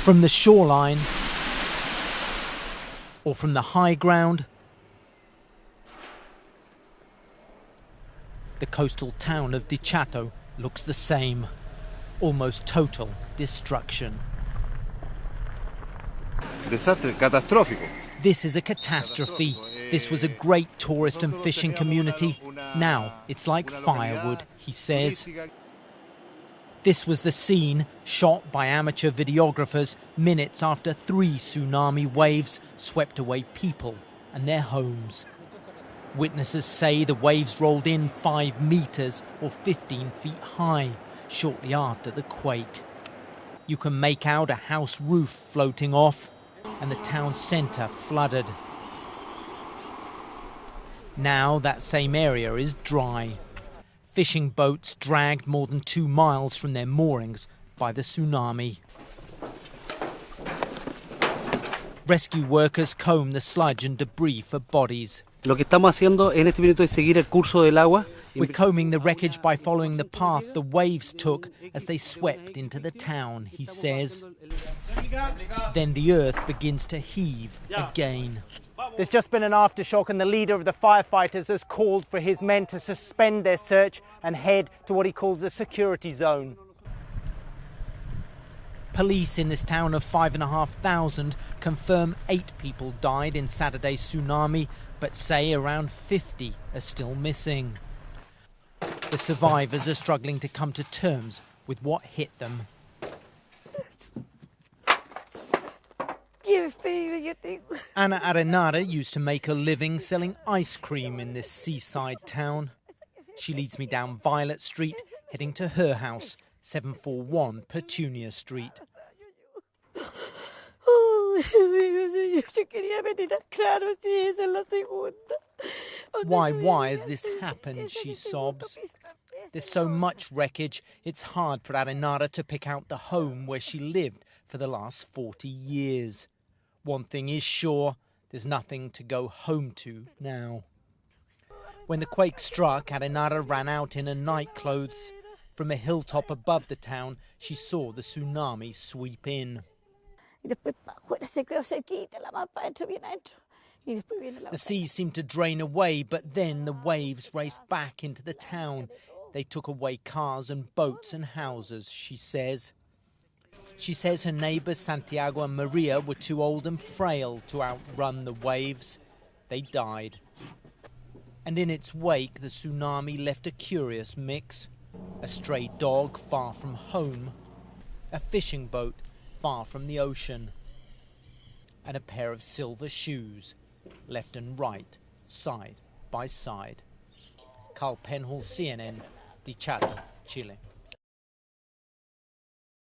From the shoreline or from the high ground, the coastal town of Dichato looks the same. Almost total destruction. Desastre catastrófico. This is a catastrophe. This was a great tourist and fishing community. Now it's like firewood, he says. This was the scene shot by amateur videographers minutes after 3 tsunami waves swept away people and their homes. Witnesses say the waves rolled in 5 meters or 15 feet high shortly after the quake. You can make out a house roof floating off and the town centre flooded. Now that same area is dry. Fishing boats dragged more than 2 miles from their moorings by the tsunami. Rescue workers comb the sludge and debris for bodies. Lo que estamos haciendo en este minuto es seguir el curso del agua. We're combing the wreckage by following the path the waves took as they swept into the town, he says. Then the earth begins to heave again. There's just been an aftershock and the leader of the firefighters has called for his men to suspend their search and head to what he calls a security zone. Police in this town of 5,500 confirm 8 people died in Saturday's tsunami, but say around 50 are still missing. The survivors are struggling to come to terms with what hit them. Ana Arenada used to make a living selling ice cream in this seaside town. She leads me down Violet Street, heading to her house, 741 Petunia Street. Why has this happened, she sobs. There's so much wreckage, it's hard for Arenada to pick out the home where she lived for the last 40 years. One thing is sure, there's nothing to go home to now. When the quake struck, Arenada ran out in her night clothes. From a hilltop above the town, she saw the tsunami sweep in. The sea seemed to drain away, but then the waves raced back into the town. They took away cars and boats and houses, she says. She says her neighbours Santiago and Maria were too old and frail to outrun the waves. They died. And in its wake, the tsunami left a curious mix. A stray dog far from home, a fishing boat far from the ocean, and a pair of silver shoes, left and right, side by side. Carl Penhall, CNN, Dichato, Chile.